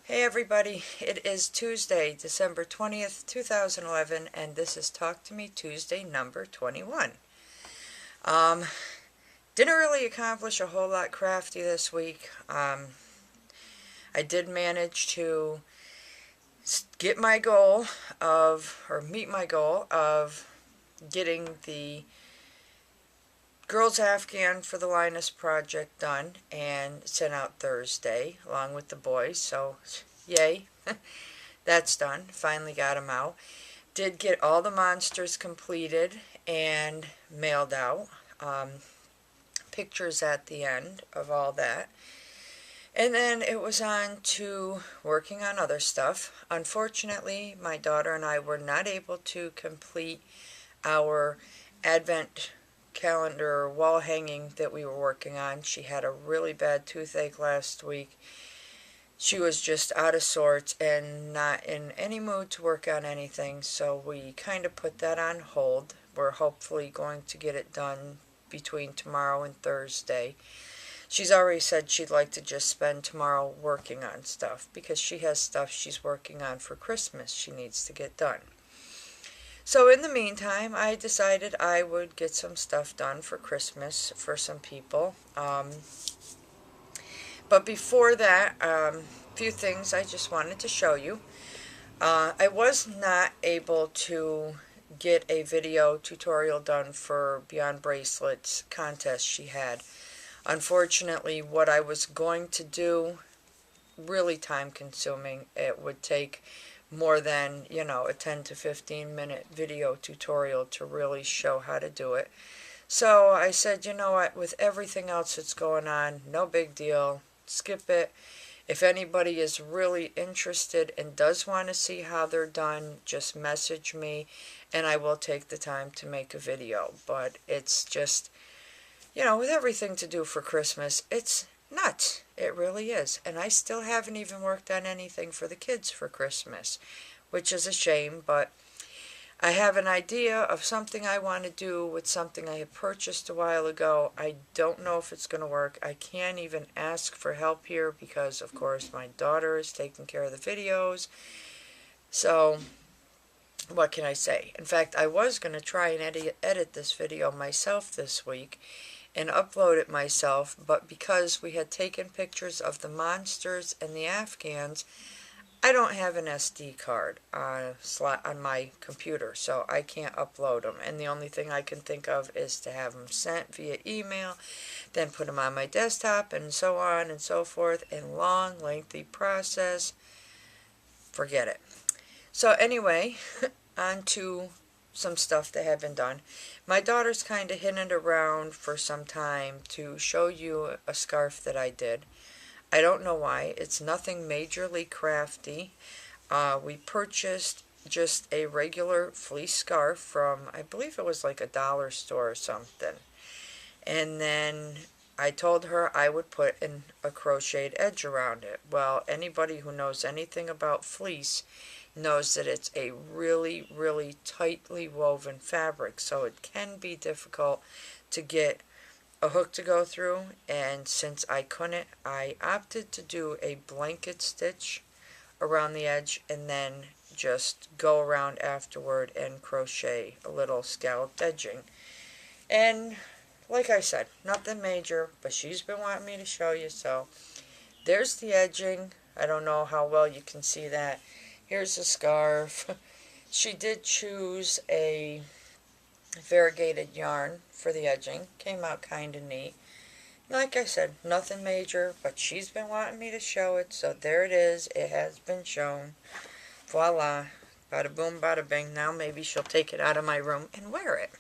Hey everybody, it is Tuesday, December 20th, 2011, and this is Talk to Me Tuesday number 21. Um, didn't really accomplish a whole lot crafty this week. I did manage to get my goal meet my goal of getting the girls Afghan for the Linus project done and sent out Thursday along with the boys, so yay. That's done. Finally got them out. Did get all the monsters completed and mailed out. Pictures at the end of all that. And then it was on to working on other stuff. Unfortunately, my daughter and I were not able to complete our Advent calendar wall hanging that we were working on. She had a really bad toothache last week. She was just out of sorts and not in any mood to work on anything, so we kind of put that on hold. We're hopefully going to get it done between tomorrow and Thursday. She's already said she'd like to just spend tomorrow working on stuff because she has stuff she's working on for Christmas she needs to get done. So in the meantime, I decided I would get some stuff done for Christmas for some people. But before that, a few things I just wanted to show you. I was not able to get a video tutorial done for Beyond Bracelets contest she had. Unfortunately, what I was going to do, really time consuming. It would take more than, a 10 to 15 minute video tutorial to really show how to do it. So I said, you know what, with everything else that's going on, no big deal. Skip it. If anybody is really interested and does want to see how they're done, just message me and I will take the time to make a video. But it's just, with everything to do for Christmas, it's nuts. It really is. And I still haven't even worked on anything for the kids for Christmas, which is a shame, but I have an idea of something I want to do with something I had purchased a while ago. I don't know if it's going to work. I can't even ask for help here because, of course, my daughter is taking care of the videos. So, what can I say? In fact, I was going to try and edit this video myself this week and upload it myself, but because we had taken pictures of the monsters and the Afghans, I don't have an SD card slot on my computer, so I can't upload them. And the only thing I can think of is to have them sent via email, then put them on my desktop, and so on and so forth. And long, lengthy process. Forget it. So anyway, on to some stuff that had been done. My daughter's kind of hinted around for some time to show you a scarf that I did. I don't know why. It's nothing majorly crafty. We purchased just a regular fleece scarf from, I believe it was like a dollar store or something. And then I told her I would put a crocheted edge around it. Well, anybody who knows anything about fleece knows that it's a really, really tightly woven fabric, so it can be difficult to get a hook to go through, and since I couldn't, I opted to do a blanket stitch around the edge and then just go around afterward and crochet a little scalloped edging. And like I said, nothing major, but she's been wanting me to show you, so there's the edging. I don't know how well you can see that. Here's the scarf. She did choose a variegated yarn for the edging. Came out kind of neat. Like I said, nothing major, but she's been wanting me to show it, so there it is. It has been shown. Voila. Bada boom, bada bing. Now maybe she'll take it out of my room and wear it.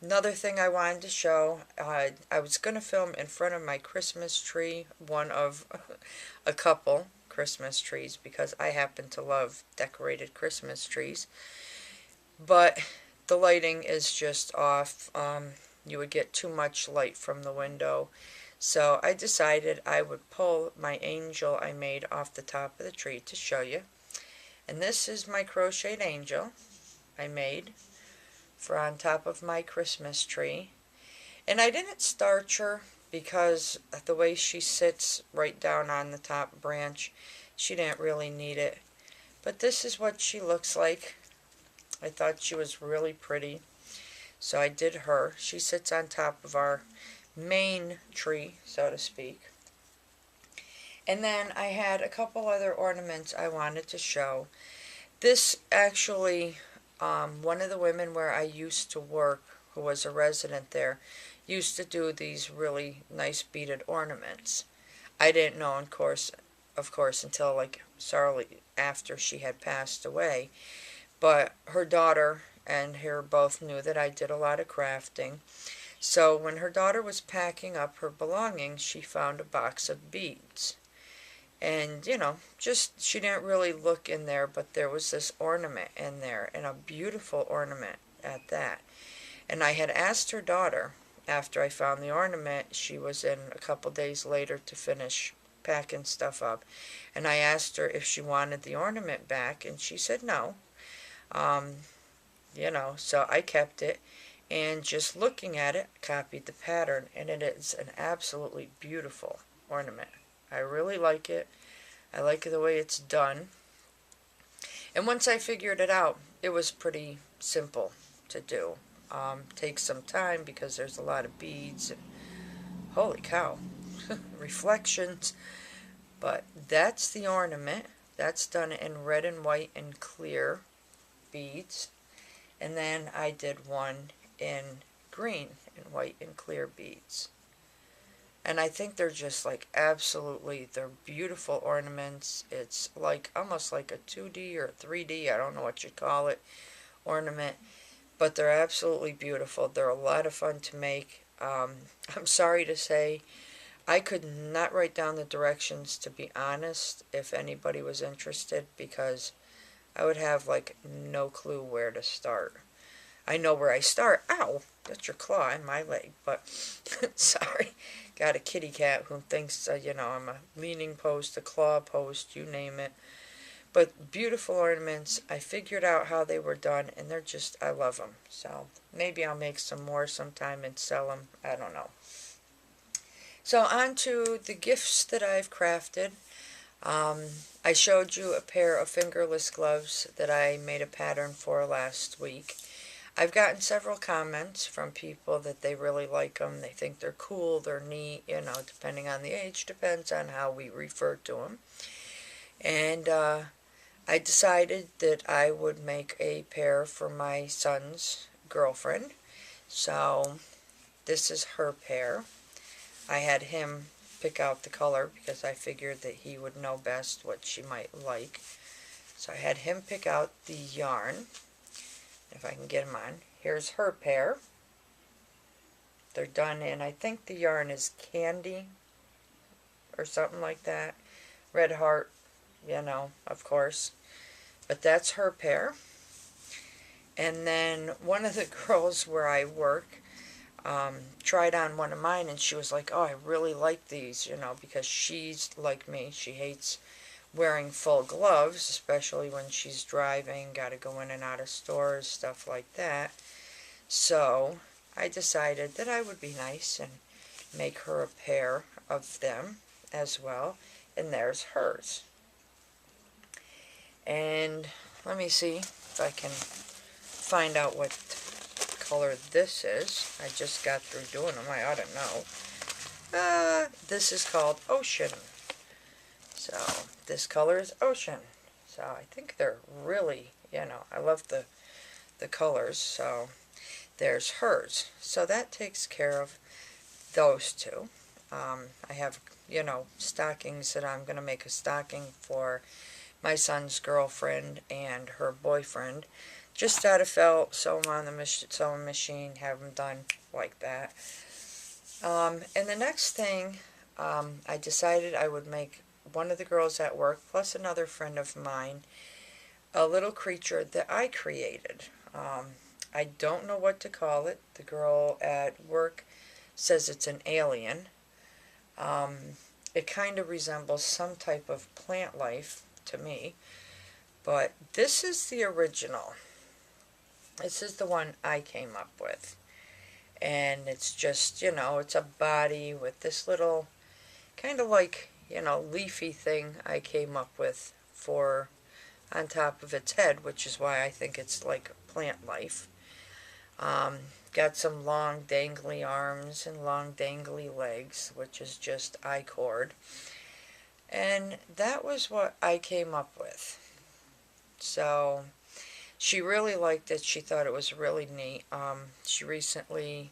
Another thing I wanted to show, I was going to film in front of my Christmas tree, one of a couple Christmas trees, because I happen to love decorated Christmas trees. But the lighting is just off. You would get too much light from the window. So I decided I would pull my angel I made off the top of the tree to show you. And this is my crocheted angel I made for on top of my Christmas tree. And I didn't starch her because the way she sits right down on the top branch, she didn't really need it. But this is what she looks like. I thought she was really pretty, so I did her. She sits on top of our main tree, so to speak. And then I had a couple other ornaments I wanted to show. This actually, one of the women where I used to work, who was a resident there, used to do these really nice beaded ornaments. I didn't know, of course, until like shortly after she had passed away. But her daughter and her both knew that I did a lot of crafting. So when her daughter was packing up her belongings, she found a box of beads. And, just she didn't really look in there, but there was this ornament in there, and a beautiful ornament at that. And I had asked her daughter, after I found the ornament, she was in a couple days later to finish packing stuff up, and I asked her if she wanted the ornament back, and she said no. So I kept it, and just looking at it, copied the pattern, and it is an absolutely beautiful ornament. I really like it. I like the way it's done. And once I figured it out, it was pretty simple to do. Takes some time because there's a lot of beads and holy cow, reflections. But that's the ornament. That's done in red and white and clear beads. And then I did one in green and white and clear beads. And I think they're just like they're beautiful ornaments. It's like almost like a 2D or 3D, I don't know what you'd call it, ornament. But they're absolutely beautiful. They're a lot of fun to make. I'm sorry to say, I could not write down the directions, to be honest, if anybody was interested, because I would have like no clue where to start. I know where I start. Ow! That's your claw in my leg. But, sorry. Got a kitty cat who thinks, I'm a leaning post, a claw post, you name it. But beautiful ornaments. I figured out how they were done, and I love them. So, maybe I'll make some more sometime and sell them. I don't know. So, on to the gifts that I've crafted. I showed you a pair of fingerless gloves that I made a pattern for last week. I've gotten several comments from people that they really like them. They think they're cool, they're neat, depending on the age, depends on how we refer to them. And I decided that I would make a pair for my son's girlfriend. So this is her pair. I had him pick out the color because I figured that he would know best what she might like. So I had him pick out the yarn. If I can get them on. Here's her pair. They're done in, I think the yarn is Candy or something like that. Red Heart, of course. But that's her pair. And then one of the girls where I work tried on one of mine, and she was like, oh, I really like these, because she's like me. She hates wearing full gloves, especially when she's driving, got to go in and out of stores, stuff like that. So I decided that I would be nice and make her a pair of them as well. And there's hers. And let me see if I can find out what color this is. I just got through doing them. I ought to know. This is called Ocean. So this color is Ocean. So I think they're really, I love the colors. So there's hers. So that takes care of those two. I have, stockings that I'm going to make a stocking for my son's girlfriend and her boyfriend. Just out of felt, sew them on the sewing machine, have them done like that. And the next thing, I decided I would make one of the girls at work, plus another friend of mine, a little creature that I created. I don't know what to call it. The girl at work says it's an alien. It kind of resembles some type of plant life to me. But this is the original. This is the one I came up with. And it's just, it's a body with this little kind of like, leafy thing I came up with for on top of its head, which is why I think it's like plant life. Um, got some long dangly arms and long dangly legs, which is just I-cord. And that was what I came up with. So she really liked it. She thought it was really neat. She recently,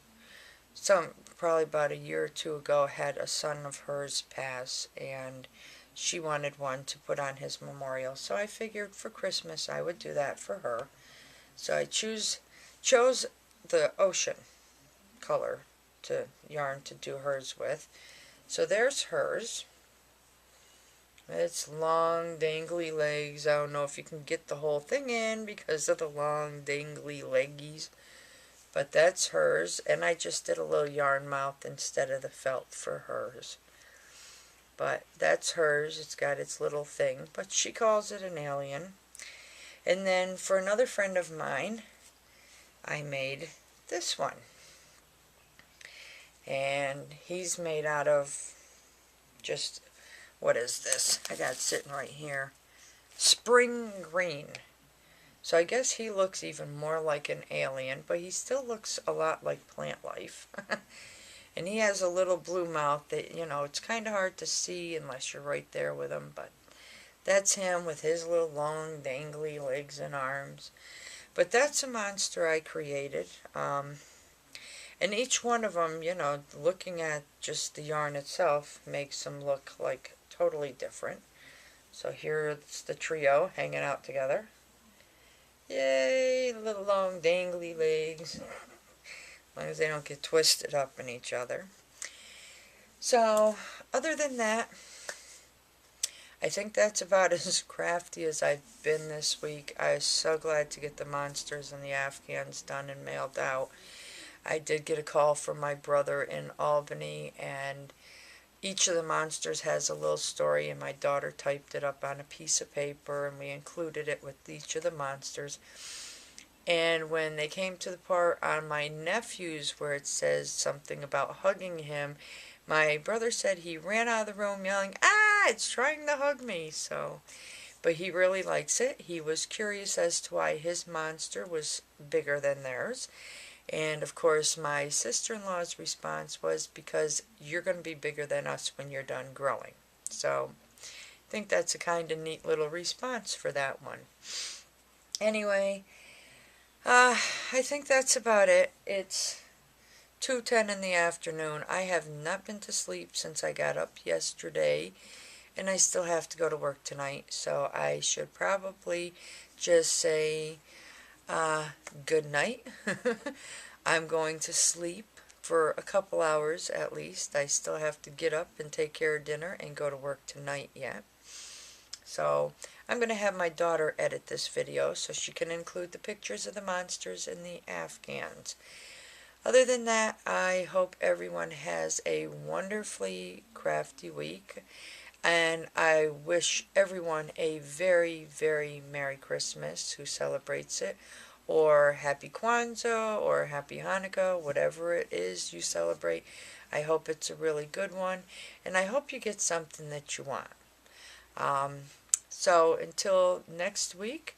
probably about a year or two ago, had a son of hers pass, and she wanted one to put on his memorial. So I figured for Christmas I would do that for her. So I chose the ocean color to yarn to do hers with. So there's hers. It's long dangly legs. I don't know if you can get the whole thing in because of the long dangly leggies. But that's hers, and I just did a little yarn mouth instead of the felt for hers. But that's hers. It's got its little thing, but she calls it an alien. And then for another friend of mine, I made this one. And he's made out of just, what is this? I got it sitting right here. Spring green. So I guess he looks even more like an alien, but he still looks a lot like plant life. And he has a little blue mouth that, it's kind of hard to see unless you're right there with him, but that's him with his little long dangly legs and arms. But that's a monster I created. And each one of them, looking at just the yarn itself makes them look like totally different. So here's the trio hanging out together. Yay, little long dangly legs. As long as they don't get twisted up in each other. So, other than that, I think that's about as crafty as I've been this week. I was so glad to get the monsters and the Afghans done and mailed out. I did get a call from my brother in Albany, and each of the monsters has a little story, and my daughter typed it up on a piece of paper, and we included it with each of the monsters. And when they came to the part on my nephew's where it says something about hugging him, my brother said he ran out of the room yelling, "Ah, it's trying to hug me." So, but he really likes it. He was curious as to why his monster was bigger than theirs. And of course, my sister-in-law's response was, because you're going to be bigger than us when you're done growing. So I think that's a kind of neat little response for that one. Anyway, I think that's about it. It's 2:10 in the afternoon. I have not been to sleep since I got up yesterday, and I still have to go to work tonight, so I should probably just say good night. I'm going to sleep for a couple hours at least. I still have to get up and take care of dinner and go to work tonight yet. So I'm going to have my daughter edit this video so she can include the pictures of the monsters and the Afghans. Other than that, I hope everyone has a wonderfully crafty week. And I wish everyone a very, very Merry Christmas who celebrates it, or Happy Kwanzaa, or Happy Hanukkah, whatever it is you celebrate. I hope it's a really good one, and I hope you get something that you want. So until next week,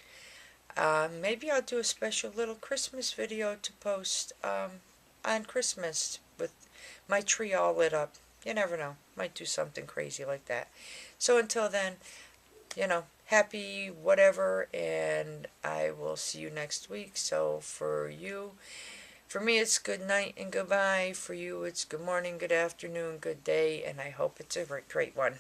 maybe I'll do a special little Christmas video to post on Christmas with my tree all lit up. You never know. Might do something crazy like that. So until then, happy whatever, and I will see you next week. So for me it's good night and goodbye. For you it's good morning, good afternoon, good day, and I hope it's a great one.